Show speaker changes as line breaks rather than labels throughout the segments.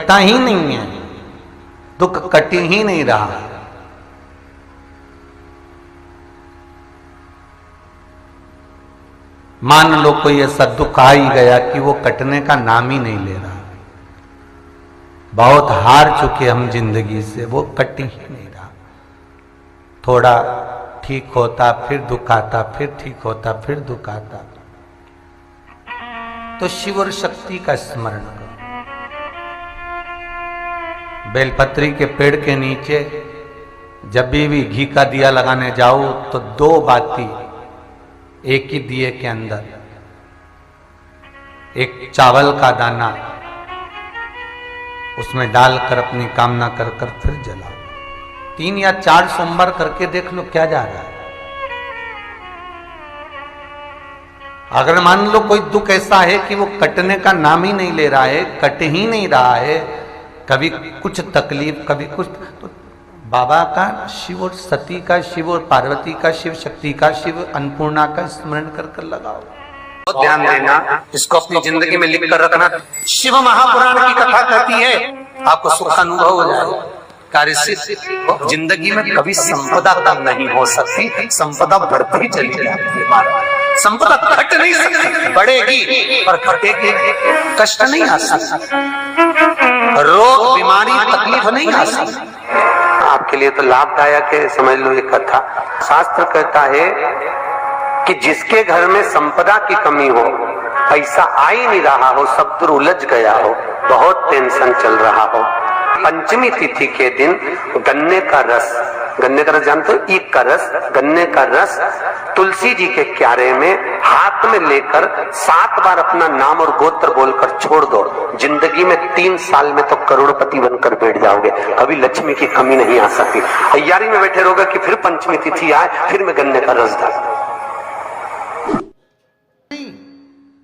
कटता ही नहीं है, दुख कट ही नहीं रहा। मान लो कोई ऐसा दुख आ ही गया कि वो कटने का नाम ही नहीं ले रहा, बहुत हार चुके हम जिंदगी से, वो कट ही नहीं रहा। थोड़ा ठीक होता फिर दुख आता, फिर ठीक होता फिर दुख आता। तो शिव और शक्ति का स्मरण करो। बेलपत्री के पेड़ के नीचे जब भी घी का दिया लगाने जाओ तो 2 बाती एक ही दिए के अंदर, एक चावल का दाना उसमें डालकर अपनी कामना कर कर फिर जलाओ। 3 या 4 सोमवार करके देख लो क्या जा रहा है। अगर मान लो कोई दुख ऐसा है कि वो कटने का नाम ही नहीं ले रहा है, कट ही नहीं रहा है, कभी कुछ तकलीफ कभी कुछ, तो बाबा का, शिव और सती का, शिव और पार्वती का, शिव शक्ति का, शिव अन्नपूर्णा का स्मरण कर कर लगाओ। बहुत ध्यान देना, इसको अपनी जिंदगी में लिख कर रखना। शिव महापुराण की कथा कहती है आपको सुख का अनुभव हो जाएगा। कार्य सिद्ध। जिंदगी में कभी संपदा कम नहीं हो सकती, संपदा बढ़ती चली जाती है। संपदा घट नहीं सकती, बढ़ेगी पर घटेगी, कष्ट नहीं आ सकता, रोग बीमारी तकलीफ नहीं आ सकती। आपके लिए तो लाभदायक है, समझ लो ये कथा। शास्त्र कहता है कि जिसके घर में संपदा की कमी हो, पैसा आ ही नहीं रहा हो, सब दूर उलझ गया हो, बहुत टेंशन चल रहा हो, पंचमी तिथि के दिन गन्ने का रस, गन्ने का रस जानते हो, ईख का रस, गन्ने का रस तुलसी जी के क्यारे में हाथ में लेकर 7 बार अपना नाम और गोत्र बोलकर छोड़ दो। जिंदगी में 3 साल में तो करोड़पति बनकर बैठ जाओगे, कभी लक्ष्मी की कमी नहीं आ सकती। तैयारी में बैठे रहोगे कि फिर पंचमी तिथि आए, फिर मैं गन्ने का रस डाल।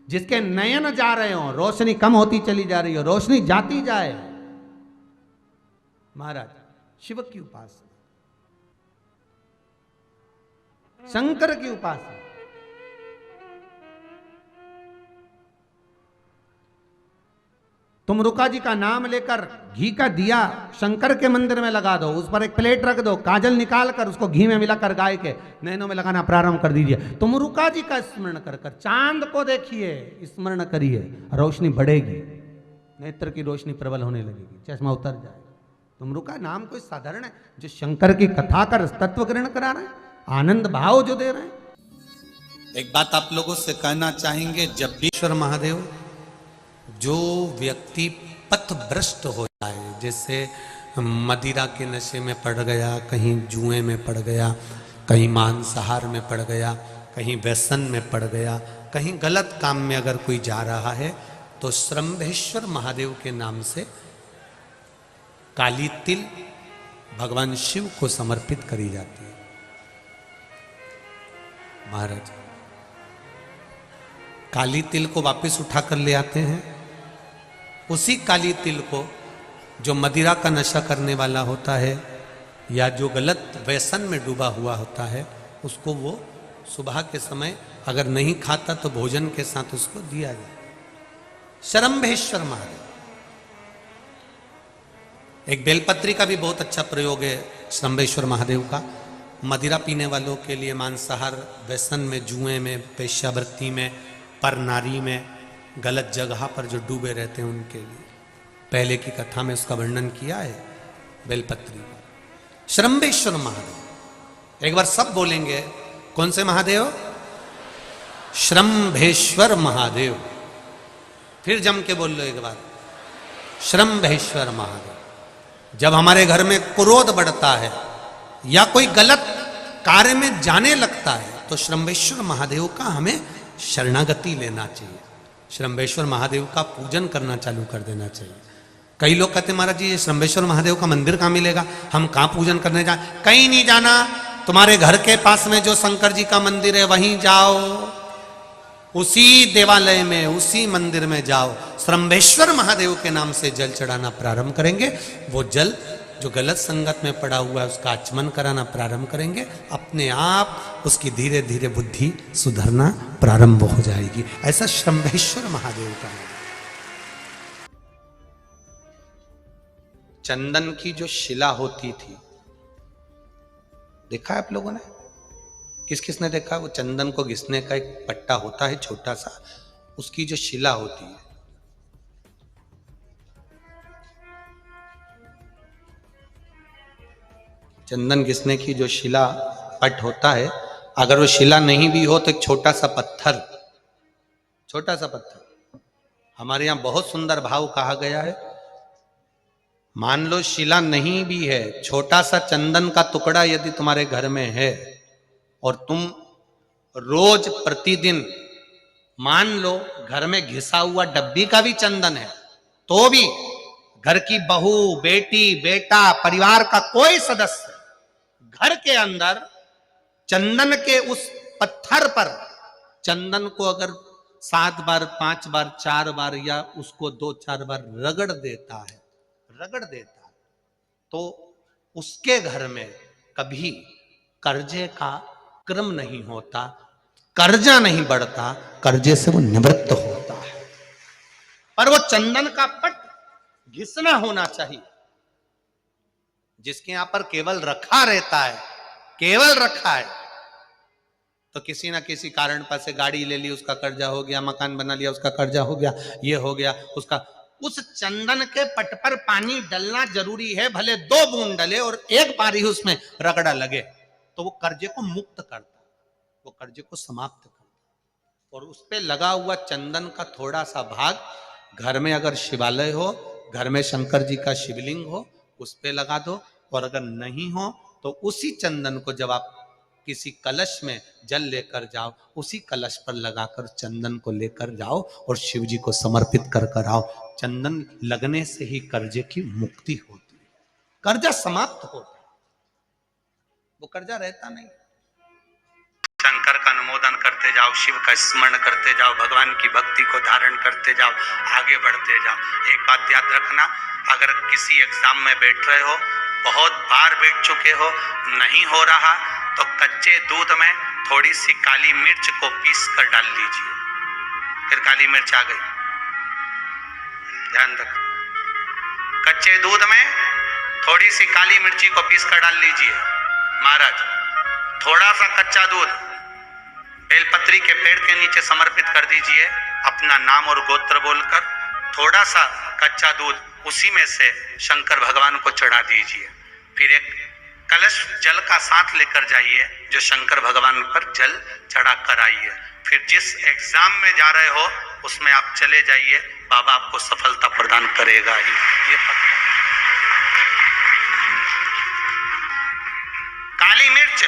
जिसके नयन जा रहे हो, रोशनी कम होती चली जा रही हो, रोशनी जाती जाए, महाराज शिव की उपासना, शंकर की उपासना। तुम रुका जी का नाम लेकर घी का दिया शंकर के मंदिर में लगा दो, उस पर एक प्लेट रख दो, काजल निकाल कर उसको घी में मिलाकर गाय के नैनों में लगाना प्रारंभ कर दीजिए। तुम रुका जी का स्मरण कर कर चांद को देखिए, स्मरण करिए, रोशनी बढ़ेगी, नेत्र की रोशनी प्रबल होने लगेगी, चश्मा उतर जाएगा। तुम रुका नाम कोई साधारण है, जो शंकर की कथा कर तत्व ग्रहण करा रहे हैं, आनंद भाव जो दे रहे हैं। एक बात आप लोगों से कहना चाहेंगे, जब भी ईश्वर महादेव, जो व्यक्ति पथभ्रष्ट हो जाए, जैसे मदिरा के नशे में पड़ गया, कहीं जुए में पड़ गया, कहीं मांसाहार में पड़ गया, कहीं व्यसन में पड़ गया, कहीं गलत काम में अगर कोई जा रहा है, तो श्रंभेश्वर महादेव के नाम से काली तिल भगवान शिव को समर्पित करी जाती है। महाराज काली तिल को वापस उठाकर ले आते हैं, उसी काली तिल को जो मदिरा का नशा करने वाला होता है या जो गलत व्यसन में डूबा हुआ होता है, उसको वो सुबह के समय अगर नहीं खाता तो भोजन के साथ उसको दिया जाए। श्रंभेश्वर महादेव। एक बेलपत्री का भी बहुत अच्छा प्रयोग है श्रंभेश्वर महादेव का, मदिरा पीने वालों के लिए, मांसाहार, व्यसन में, जुए में, वेश्यावृत्ति में, पर नारी में, गलत जगह पर जो डूबे रहते हैं उनके लिए। पहले की कथा में उसका वर्णन किया है बेलपत्री का। श्रंभेश्वर महादेव, एक बार सब बोलेंगे, कौन से महादेव? श्रंभेश्वर महादेव। फिर जम के बोल लो एक बार, श्रंभेश्वर महादेव। जब हमारे घर में क्रोध बढ़ता है या कोई गलत कार्य में जाने लगता है, तो श्रंभेश्वर महादेव का हमें शरणागति लेना चाहिए, श्रंभेश्वर महादेव का पूजन करना चालू कर देना चाहिए। कई लोग कहते हैं महाराज जी ये श्रंभेश्वर महादेव का मंदिर कहाँ मिलेगा, हम कहाँ पूजन करने जाए? कहीं नहीं जाना, तुम्हारे घर के पास में जो शंकर जी का मंदिर है वहीं जाओ, उसी देवालय में, उसी मंदिर में जाओ, श्रंभेश्वर महादेव के नाम से जल चढ़ाना प्रारंभ करेंगे। वो जल जो गलत संगत में पड़ा हुआ है उसका आचमन कराना प्रारंभ करेंगे, अपने आप उसकी धीरे धीरे बुद्धि सुधरना प्रारंभ हो जाएगी। ऐसा श्रंभेश्वर महादेव का
चंदन की जो शिला होती थी, देखा है आप लोगों ने? किस किस ने देखा? वो चंदन को घिसने का एक पट्टा होता है छोटा सा, उसकी जो शिला होती है, चंदन घिसने की जो शिला पट होता है, अगर वो शिला नहीं भी हो तो एक छोटा सा पत्थर, छोटा सा पत्थर। हमारे यहां बहुत सुंदर भाव कहा गया है, मान लो शिला नहीं भी है, छोटा सा चंदन का टुकड़ा यदि तुम्हारे घर में है और तुम रोज प्रतिदिन, मान लो घर में घिसा हुआ डब्बी का भी चंदन है, तो भी घर की बहू, बेटी, बेटा, परिवार का कोई सदस्य घर के अंदर चंदन के उस पत्थर पर चंदन को अगर 7 बार, 5 बार, 4 बार या उसको 2-4 बार रगड़ देता है, तो उसके घर में कभी कर्जे का क्रम नहीं होता, कर्जा नहीं बढ़ता, कर्जे से वो निवृत्त होता है। पर वो चंदन का पट घिसना होना चाहिए। जिसके यहां पर केवल रखा रहता है, केवल रखा है, तो किसी ना किसी कारण पर से गाड़ी ले ली, उसका कर्जा हो गया, मकान बना लिया, उसका कर्जा हो गया, ये हो गया, उसका। उस चंदन के पट पर पानी डलना जरूरी है, भले 2 बूंद डले और एक बार ही उसमें रगड़ा लगे, तो वो कर्जे को मुक्त करता, वो कर्जे को समाप्त करता। और उस पे लगा हुआ चंदन का थोड़ा सा भाग घर में अगर शिवालय हो, घर में शंकर जी का शिवलिंग हो, उस पे लगा दो। और अगर नहीं हो तो उसी चंदन को जब आप किसी कलश में जल लेकर जाओ, उसी कलश पर लगाकर चंदन को लेकर जाओ और शिव जी को समर्पित कर कर आओ। चंदन लगने से ही कर्जे की मुक्ति होती है, कर्जा समाप्त होता है, वो कर्जा रहता नहीं। शंकर का अनुमोदन करते जाओ, शिव का स्मरण करते जाओ, भगवान की भक्ति को धारण करते जाओ, आगे बढ़ते जाओ। एक बात याद रखना, अगर किसी एग्जाम में बैठ रहे हो, बहुत बार बैठ चुके हो, नहीं हो रहा, तो कच्चे दूध में थोड़ी सी काली मिर्च को पीस कर डाल लीजिए। फिर काली मिर्च आ गई, ध्यान रख, कच्चे दूध में थोड़ी सी काली मिर्ची को पीस कर डाल लीजिए। महाराज, थोड़ा सा कच्चा दूध बेलपत्री के पेड़ के नीचे समर्पित कर दीजिए, अपना नाम और गोत्र बोलकर। थोड़ा सा कच्चा दूध उसी में से शंकर भगवान को चढ़ा दीजिए। फिर एक कलश जल का साथ लेकर जाइए, जो शंकर भगवान पर जल चढ़ा कर आइए। फिर जिस एग्जाम में जा रहे हो उसमें आप चले जाइए, बाबा आपको सफलता प्रदान करेगा ही, ये पक्का। काली मिर्च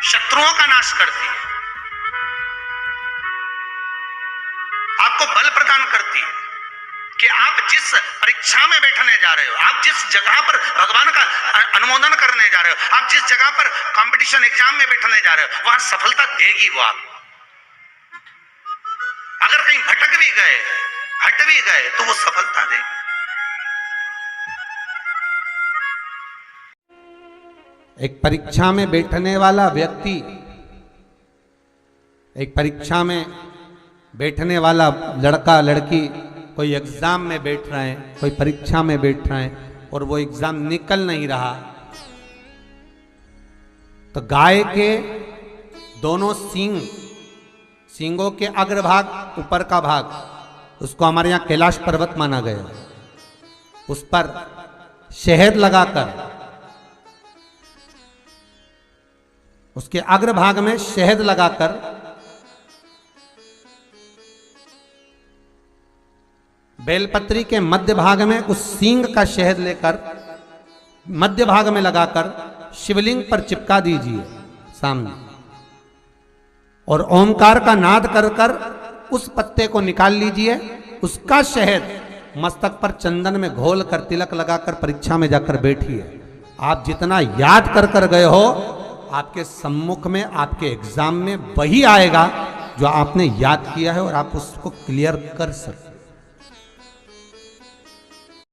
शत्रुओं का नाश करती है, आपको बल प्रदान करती है कि आप जिस परीक्षा में बैठने जा रहे हो, आप जिस जगह पर भगवान का अनुमोदन करने जा रहे हो, आप जिस जगह पर कंपटीशन एग्जाम में बैठने जा रहे हो, वहां सफलता देगी वो आप। अगर कहीं भटक भी गए, हट भी गए, तो वो सफलता देगी।
एक परीक्षा में बैठने वाला व्यक्ति, एक परीक्षा में बैठने वाला लड़का लड़की, कोई एग्जाम में बैठ रहे हैं, कोई परीक्षा में बैठ रहे हैं और वो एग्जाम निकल नहीं रहा, तो गाय के दोनों सींगों के अग्रभाग, ऊपर का भाग, उसको हमारे यहां कैलाश पर्वत माना गया, उस पर शहद लगाकर, उसके अग्रभाग में शहद लगाकर बेलपत्री के मध्य भाग में उस सींग का शहद लेकर मध्य भाग में लगाकर शिवलिंग पर चिपका दीजिए सामने, और ओमकार का नाद कर कर उस पत्ते को निकाल लीजिए। उसका शहद मस्तक पर चंदन में घोल कर तिलक लगाकर परीक्षा में जाकर बैठिए। आप जितना याद कर कर गए हो, आपके सम्मुख में, आपके एग्जाम में वही आएगा जो आपने याद किया है और आप उसको क्लियर कर सकते।